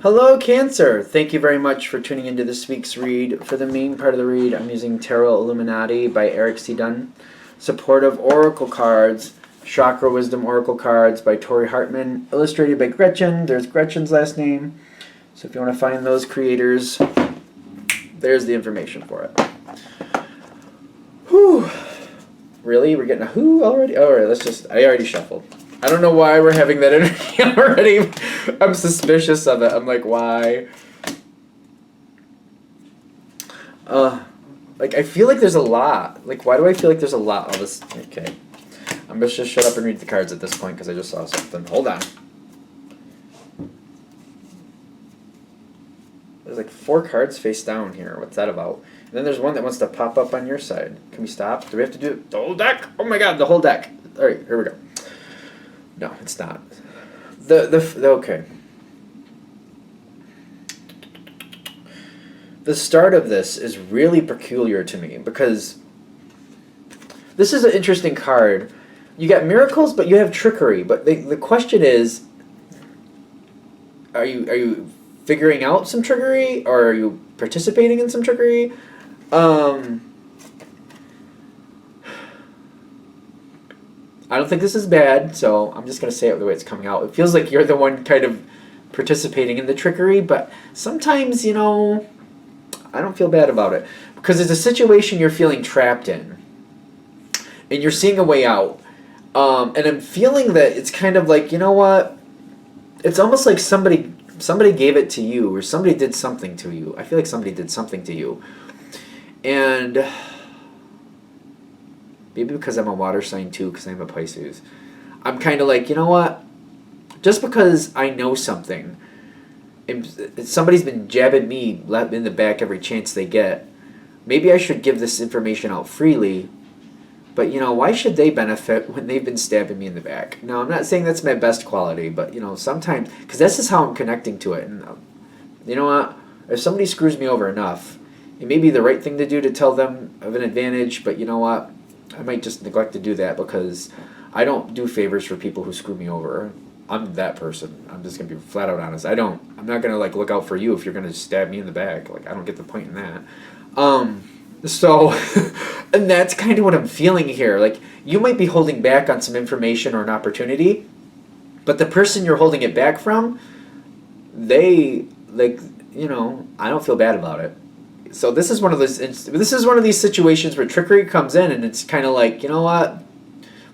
Hello, Cancer! Thank you very much for tuning into this week's read. For the main part of the read, I'm using Tarot Illuminati by Eric C. Dunn. Supportive Oracle cards, Chakra Wisdom Oracle cards by Tori Hartman, illustrated by Gretchen. There's Gretchen's last name. So if you want to find those creators, there's the information for it. Whew! Really? We're getting a who already? Alright, I already shuffled. I don't know why we're having that energy already. I'm suspicious of it. I'm like, why? I feel like there's a lot. Like, why do I feel like there's a lot of this? Okay. I'm going to just shut up and read the cards at this point because I just saw something. Hold on. There's like 4 cards face down here. What's that about? And then there's one that wants to pop up on your side. Can we stop? Do we have to do the whole deck? Oh my god, the whole deck. Alright, here we go. No, it's not. Okay. The start of this is really peculiar to me because this is an interesting card. You got miracles, but you have trickery. But the question is, are you figuring out some trickery, or are you participating in some trickery? I don't think this is bad, so I'm just going to say it the way it's coming out. It feels like you're the one kind of participating in the trickery, but sometimes, I don't feel bad about it. Because it's a situation you're feeling trapped in, and you're seeing a way out. And I'm feeling that it's kind of like, you know what? It's almost like somebody gave it to you, or somebody did something to you. I feel like somebody did something to you. And maybe because I'm a water sign too, because I'm a Pisces, I'm kind of like, you know what? Just because I know something, and somebody's been jabbing me in the back every chance they get, maybe I should give this information out freely. But, why should they benefit when they've been stabbing me in the back? Now, I'm not saying that's my best quality, but, sometimes, because this is how I'm connecting to it. And you know what? If somebody screws me over enough, it may be the right thing to do to tell them of an advantage, but you know what? I might just neglect to do that because I don't do favors for people who screw me over. I'm that person. I'm just going to be flat out honest. I'm not going to look out for you if you're going to stab me in the back. I don't get the point in that. So, and that's kind of what I'm feeling here. You might be holding back on some information or an opportunity, but the person you're holding it back from, I don't feel bad about it. So this is one of these situations where trickery comes in, and it's kind of like, you know what?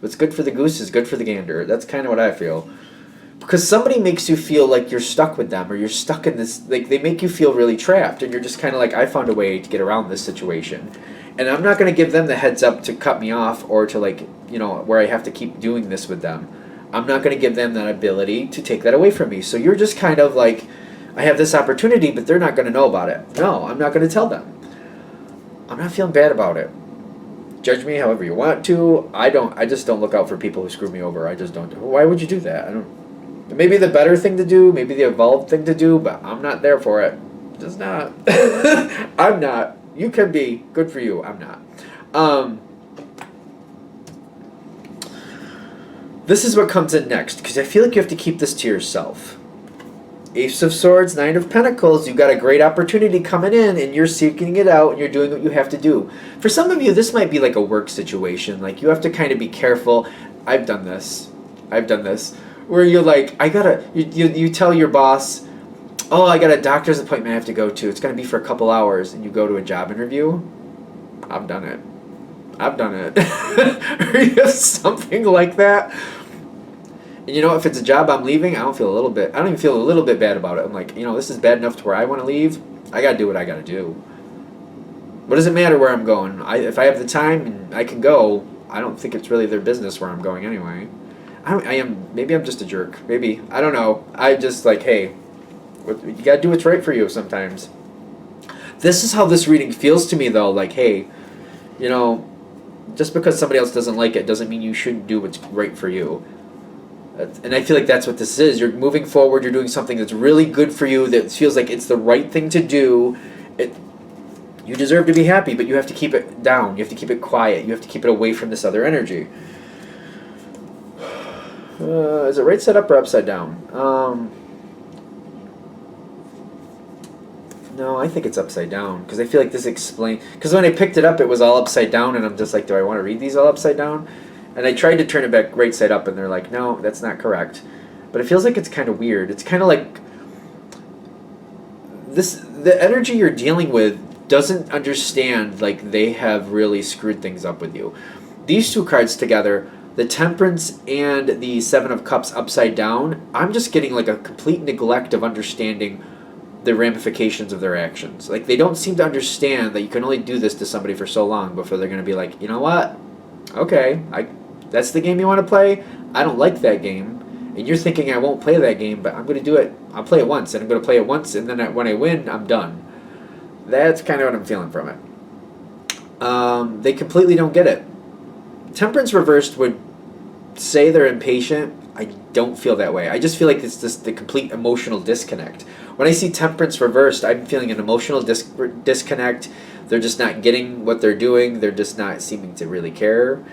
What's good for the goose is good for the gander. That's kind of what I feel. Because somebody makes you feel like you're stuck with them, or you're stuck in this, they make you feel really trapped, and you're just kind of like, I found a way to get around this situation. And I'm not going to give them the heads up to cut me off, or to where I have to keep doing this with them. I'm not going to give them that ability to take that away from me. So you're just kind of like, I have this opportunity, but they're not going to know about it. No, I'm not going to tell them. I'm not feeling bad about it. Judge me however you want to. I just don't look out for people who screw me over. I just don't. Why would you do that? Maybe the better thing to do, maybe the evolved thing to do, but I'm not there for it. Just not. I'm not. You can be. Good for you. I'm not. This is what comes in next, because I feel like you have to keep this to yourself. Ace of Swords, Nine of Pentacles, you've got a great opportunity coming in, and you're seeking it out, and you're doing what you have to do. For some of you, this might be like a work situation. You have to kind of be careful. I've done this. Where you're like, you tell your boss, oh, I got a doctor's appointment I have to go to. It's going to be for a couple hours, and you go to a job interview. I've done it. Or you have something like that. And if it's a job I'm leaving, I don't even feel a little bit bad about it. I'm like, this is bad enough to where I want to leave. I got to do what I got to do. What does it matter where I'm going? If I have the time and I can go, I don't think it's really their business where I'm going anyway. Maybe I'm just a jerk. Maybe. I don't know. I just hey, you got to do what's right for you sometimes. This is how this reading feels to me, though. Hey, just because somebody else doesn't like it doesn't mean you shouldn't do what's right for you. And I feel like that's what this is. You're moving forward. You're doing something that's really good for you, that feels like it's the right thing to do. You deserve to be happy, but you have to keep it down. You have to keep it quiet. You have to keep it away from this other energy. Is it right side up or upside down? No, I think it's upside down because I feel like this explain. Because when I picked it up, it was all upside down, and I'm just like, do I want to read these all upside down? And I tried to turn it back right side up, and they're like, no, that's not correct. But it feels like it's kind of weird. It's kind of like this. The energy you're dealing with doesn't understand like they have really screwed things up with you. These two cards together, the Temperance and the Seven of Cups upside down, I'm just getting like a complete neglect of understanding the ramifications of their actions. Like they don't seem to understand that you can only do this to somebody for so long before they're going to be like, you know what? Okay, that's the game you want to play. I don't like that game, and you're thinking I won't play that game, but I'm going to do it. I'll play it once, and I'm going to play it once, and then when I win, I'm done. That's kind of what I'm feeling from it. They completely don't get it. Temperance reversed would say they're impatient. I don't feel that way. I just feel like it's just the complete emotional disconnect. When I see Temperance reversed, I'm feeling an emotional disconnect. They're just not getting what they're doing. They're just not seeming to really care.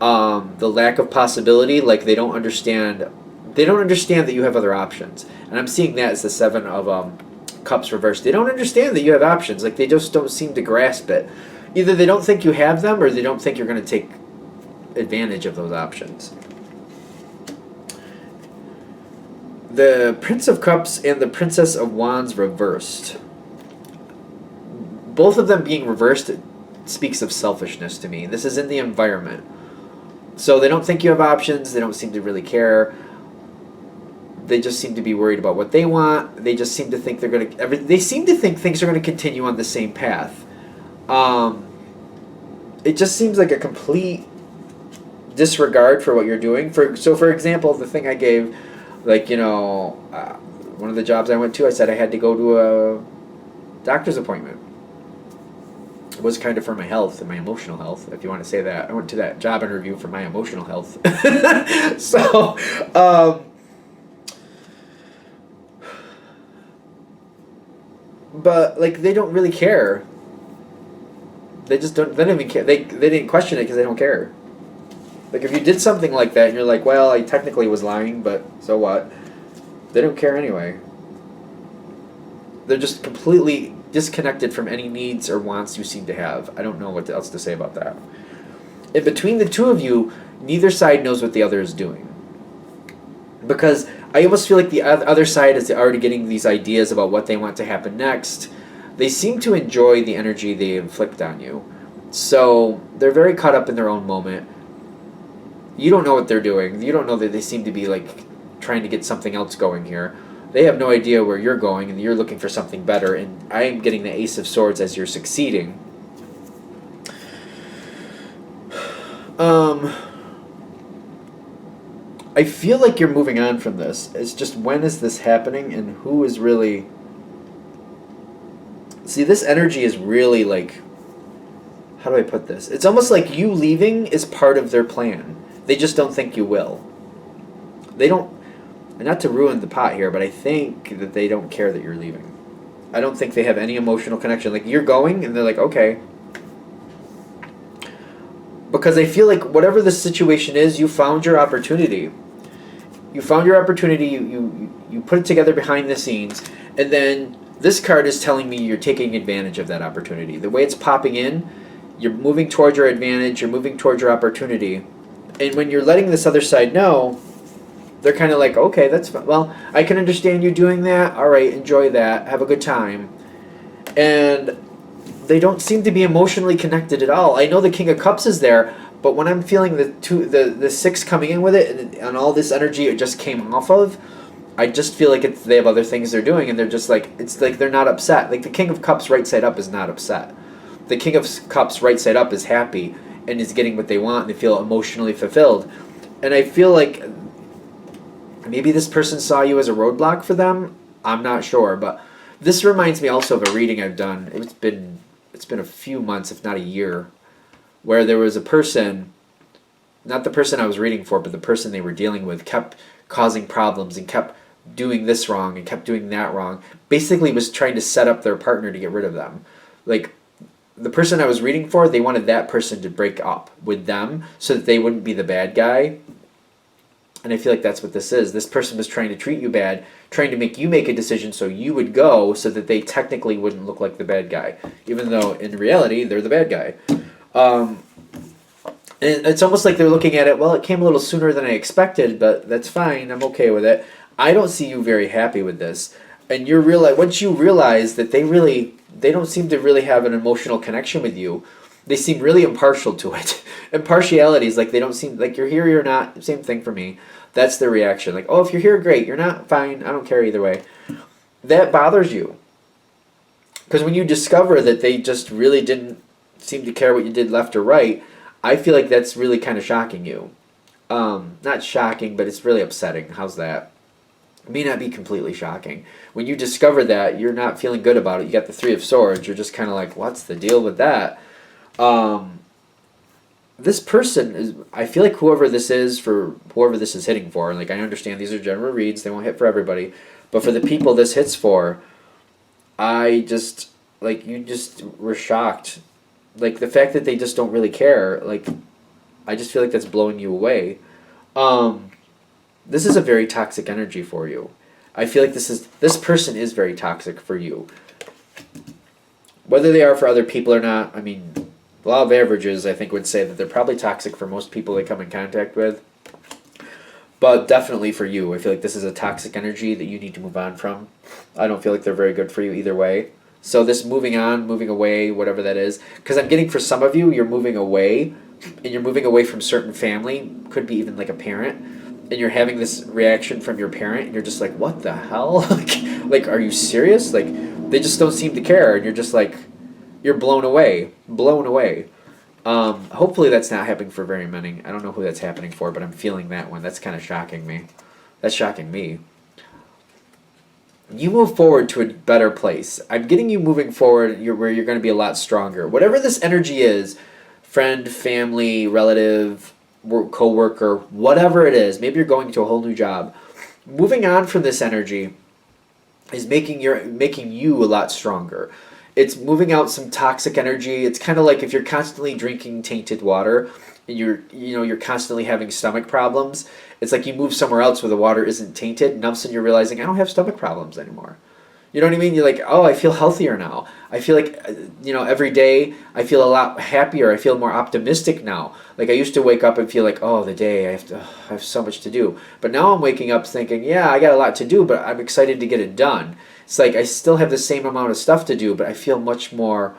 The lack of possibility, like they don't understand. They don't understand that you have other options. And I'm seeing that as the Seven of Cups reversed. They don't understand that you have options. Like they just don't seem to grasp it. Either they don't think you have them, or they don't think you're going to take advantage of those options. The Prince of Cups and the Princess of Wands reversed. Both of them being reversed speaks of selfishness to me. This is in the environment. So they don't think you have options. They don't seem to really care. They just seem to be worried about what they want. They just seem to think they seem to think things are going to continue on the same path. It just seems like a complete disregard for what you're doing. For example, the thing I gave, like, one of the jobs I went to, I said I had to go to a doctor's appointment. It was kind of for my health and my emotional health, if you want to say that. I went to that job interview for my emotional health. So, but, like, they don't really care. They just don't, they don't even care. They didn't question it because they don't care. Like, if you did something like that and you're like, well, I technically was lying, but so what? They don't care anyway. They're just completely disconnected from any needs or wants you seem to have. I don't know what else to say about that. And between the two of you, neither side knows what the other is doing. Because I almost feel like the other side is already getting these ideas about what they want to happen next. They seem to enjoy the energy they inflict on you. So they're very caught up in their own moment. You don't know what they're doing. You don't know that they seem to be like trying to get something else going here. They have no idea where you're going, and you're looking for something better. And I am getting the Ace of Swords as you're succeeding. I feel like you're moving on from this. It's just, when is this happening, and who is really... See, this energy is really like... How do I put this? It's almost like you leaving is part of their plan. They just don't think you will. They don't... Not to ruin the pot here, but I think that they don't care that you're leaving. I don't think they have any emotional connection. Like, you're going, and they're like, okay. Because I feel like whatever the situation is, you found your opportunity. You found your opportunity, you put it together behind the scenes, and then this card is telling me you're taking advantage of that opportunity. The way it's popping in, you're moving towards your advantage, you're moving towards your opportunity. And when you're letting this other side know, they're kind of like, okay, that's fine. Well, I can understand you doing that. All right, enjoy that. Have a good time. And they don't seem to be emotionally connected at all. I know the King of Cups is there, but when I'm feeling the six coming in with it, and all this energy it just came off of, I just feel like they have other things they're doing, and they're just like, it's like they're not upset. Like the King of Cups right side up is not upset. The King of Cups right side up is happy and is getting what they want, and they feel emotionally fulfilled. And I feel like maybe this person saw you as a roadblock for them. I'm not sure, but this reminds me also of a reading I've done. It's been a few months, if not a year, where there was a person, not the person I was reading for, but the person they were dealing with kept causing problems and kept doing this wrong and kept doing that wrong. Basically was trying to set up their partner to get rid of them. Like, the person I was reading for, they wanted that person to break up with them so that they wouldn't be the bad guy. And I feel like that's what this is. This person was trying to treat you bad, trying to make you make a decision so you would go so that they technically wouldn't look like the bad guy, even though in reality they're the bad guy. And it's almost like they're looking at it, well, it came a little sooner than I expected, but that's fine. I'm okay with it. I don't see you very happy with this. And once you realize that they don't seem to really have an emotional connection with you. They seem really impartial to it. Impartiality is like they don't seem like you're here, you're not. Same thing for me. That's their reaction. Like, oh, if you're here, great. You're not, fine. I don't care either way. That bothers you. Because when you discover that they just really didn't seem to care what you did left or right, I feel like that's really kind of shocking you. Not shocking, but it's really upsetting. How's that? It may not be completely shocking. When you discover that, you're not feeling good about it. You got the Three of Swords. You're just kind of like, what's the deal with that? This person is, I feel like whoever this is hitting for, like I understand these are general reads, they won't hit for everybody, but for the people this hits for, you just were shocked. Like the fact that they just don't really care, like I just feel like that's blowing you away. This is a very toxic energy for you. I feel like this person is very toxic for you. Whether they are for other people or not, I mean, the law of averages, I think, would say that they're probably toxic for most people they come in contact with. But definitely for you, I feel like this is a toxic energy that you need to move on from. I don't feel like they're very good for you either way. So this moving on, moving away, whatever that is, because I'm getting for some of you, you're moving away, and you're moving away from certain family, could be even like a parent, and you're having this reaction from your parent, and you're just like, what the hell? like, are you serious? Like, they just don't seem to care, and you're just like, you're blown away. Hopefully that's not happening for very many. I don't know who that's happening for, but I'm feeling that one. That's kind of shocking me. That's shocking me. You move forward to a better place. I'm getting you moving forward where you're going to be a lot stronger. Whatever this energy is, friend, family, relative, co-worker, whatever it is, maybe you're going to a whole new job. Moving on from this energy is making you a lot stronger. It's moving out some toxic energy. It's kind of like if you're constantly drinking tainted water and you're constantly having stomach problems. It's like you move somewhere else where the water isn't tainted, and all of a sudden you're realizing I don't have stomach problems anymore. You know what I mean? You're like, oh, I feel healthier now. I feel like, every day I feel a lot happier. I feel more optimistic now. Like I used to wake up and feel like, oh, the day I have so much to do. But now I'm waking up thinking, yeah, I got a lot to do, but I'm excited to get it done. It's like I still have the same amount of stuff to do, but I feel much more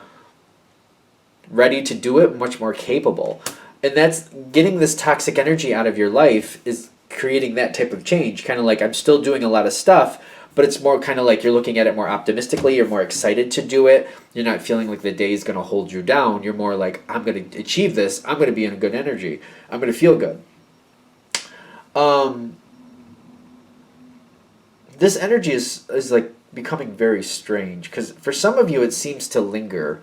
ready to do it, much more capable. And that's getting this toxic energy out of your life is creating that type of change. Kind of like I'm still doing a lot of stuff, but it's more kind of like you're looking at it more optimistically. You're more excited to do it. You're not feeling like the day is going to hold you down. You're more like, I'm going to achieve this. I'm going to be in a good energy. I'm going to feel good. This energy is like becoming very strange because for some of you it seems to linger.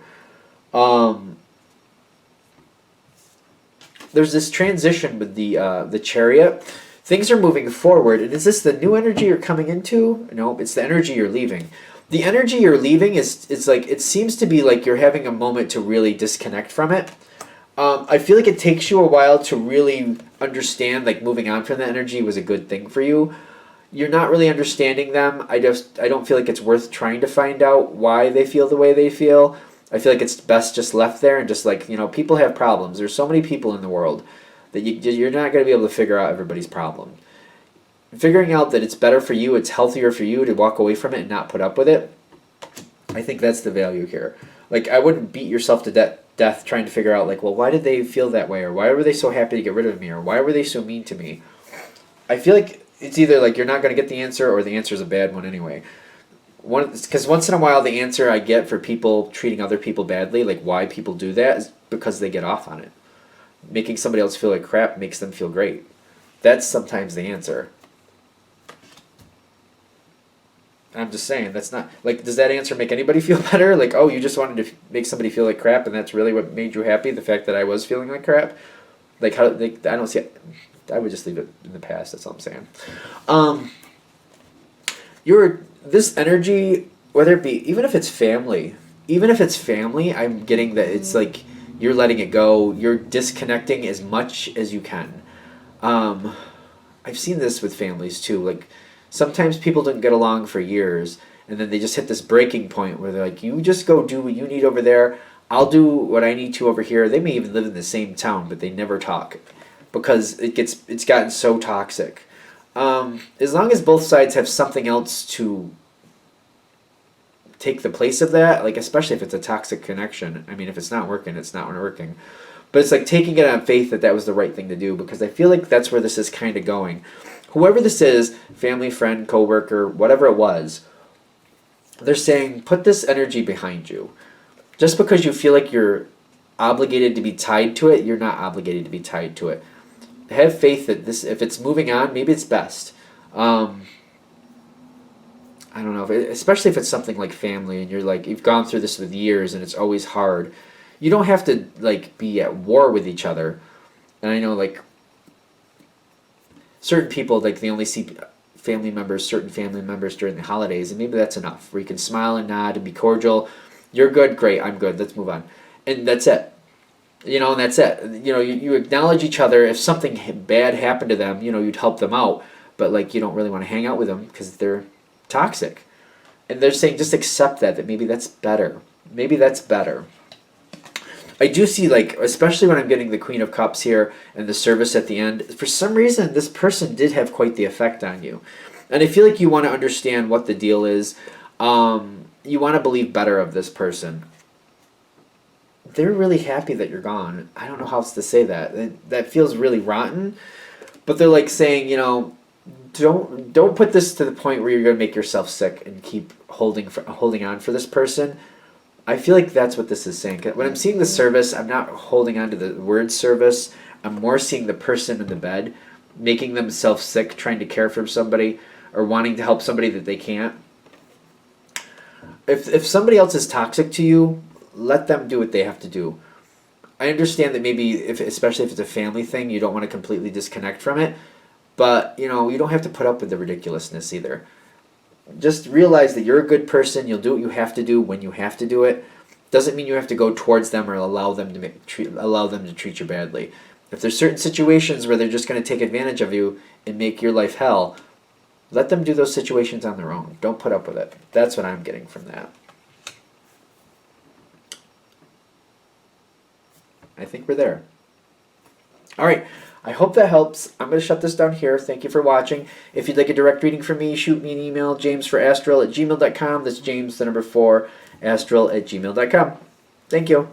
There's this transition with the Chariot. Things are moving forward, and is this the new energy you're coming into? No, it's the energy you're leaving. The energy you're leaving it's like it seems to be like you're having a moment to really disconnect from it. I feel like it takes you a while to really understand like moving on from the energy was a good thing for you. You're not really understanding them. I don't feel like it's worth trying to find out why they feel the way they feel. I feel like it's best just left there and just like, people have problems. There's so many people in the world that you're not going to be able to figure out everybody's problem. Figuring out that it's better for you, it's healthier for you to walk away from it and not put up with it, I think that's the value here. Like, I wouldn't beat yourself to death trying to figure out, like, well, why did they feel that way? Or why were they so happy to get rid of me? Or why were they so mean to me? I feel like it's either like you're not going to get the answer or the answer is a bad one anyway. Because once in a while the answer I get for people treating other people badly, like why people do that, is because they get off on it. Making somebody else feel like crap makes them feel great. That's sometimes the answer. I'm just saying, that's not, like, does that answer make anybody feel better? Like, oh, you just wanted to make somebody feel like crap and that's really what made you happy, the fact that I was feeling like crap? Like, how, like, I don't see it. I would just leave it in the past, that's all I'm saying. This energy, whether it be, even if it's family, I'm getting that it's like you're letting it go, you're disconnecting as much as you can. I've seen this with families too. Like sometimes people don't get along for years, and then they just hit this breaking point where they're like, "You just go do what you need over there. I'll do what I need to over here." They may even live in the same town, but they never talk because it's gotten so toxic. As long as both sides have something else to take the place of that, like especially if it's a toxic connection. I mean, if it's not working, it's not working. But it's like taking it on faith that that was the right thing to do, because I feel like that's where this is kind of going. Whoever this is, family, friend, coworker, whatever it was, they're saying put this energy behind you. Just because you feel like you're obligated to be tied to it, you're not obligated to be tied to it. Have faith that this, if it's moving on, maybe it's best. I don't know, especially if it's something like family and you're like, you've gone through this with years and it's always hard. You don't have to like be at war with each other. And I know like certain people, like they only see certain family members during the holidays, and maybe that's enough. Where you can smile and nod and be cordial. You're good, great, I'm good, let's move on. And that's it. And that's it. You acknowledge each other. If something bad happened to them, you'd help them out. But like you don't really want to hang out with them because they're toxic. And they're saying just accept that maybe that's better. Maybe that's better. I do see, like, especially when I'm getting the Queen of Cups here and the service at the end, for some reason this person did have quite the effect on you. And I feel like you want to understand what the deal is. You want to believe better of this person. They're really happy that you're gone. I don't know how else to say that. That feels really rotten. But they're like saying, don't put this to the point where you're going to make yourself sick and keep holding on for this person. I feel like that's what this is saying. When I'm seeing the service, I'm not holding on to the word service. I'm more seeing the person in the bed making themselves sick, trying to care for somebody or wanting to help somebody that they can't. If somebody else is toxic to you, let them do what they have to do. I understand that maybe, especially if it's a family thing, you don't want to completely disconnect from it. But, you don't have to put up with the ridiculousness either. Just realize that you're a good person. You'll do what you have to do when you have to do it. Doesn't mean you have to go towards them or allow them to treat you badly. If there's certain situations where they're just going to take advantage of you and make your life hell, let them do those situations on their own. Don't put up with it. That's what I'm getting from that. I think we're there. All right. I hope that helps. I'm going to shut this down here. Thank you for watching. If you'd like a direct reading from me, shoot me an email, jamesforastral@gmail.com. That's James, the number 4, astral@gmail.com. Thank you.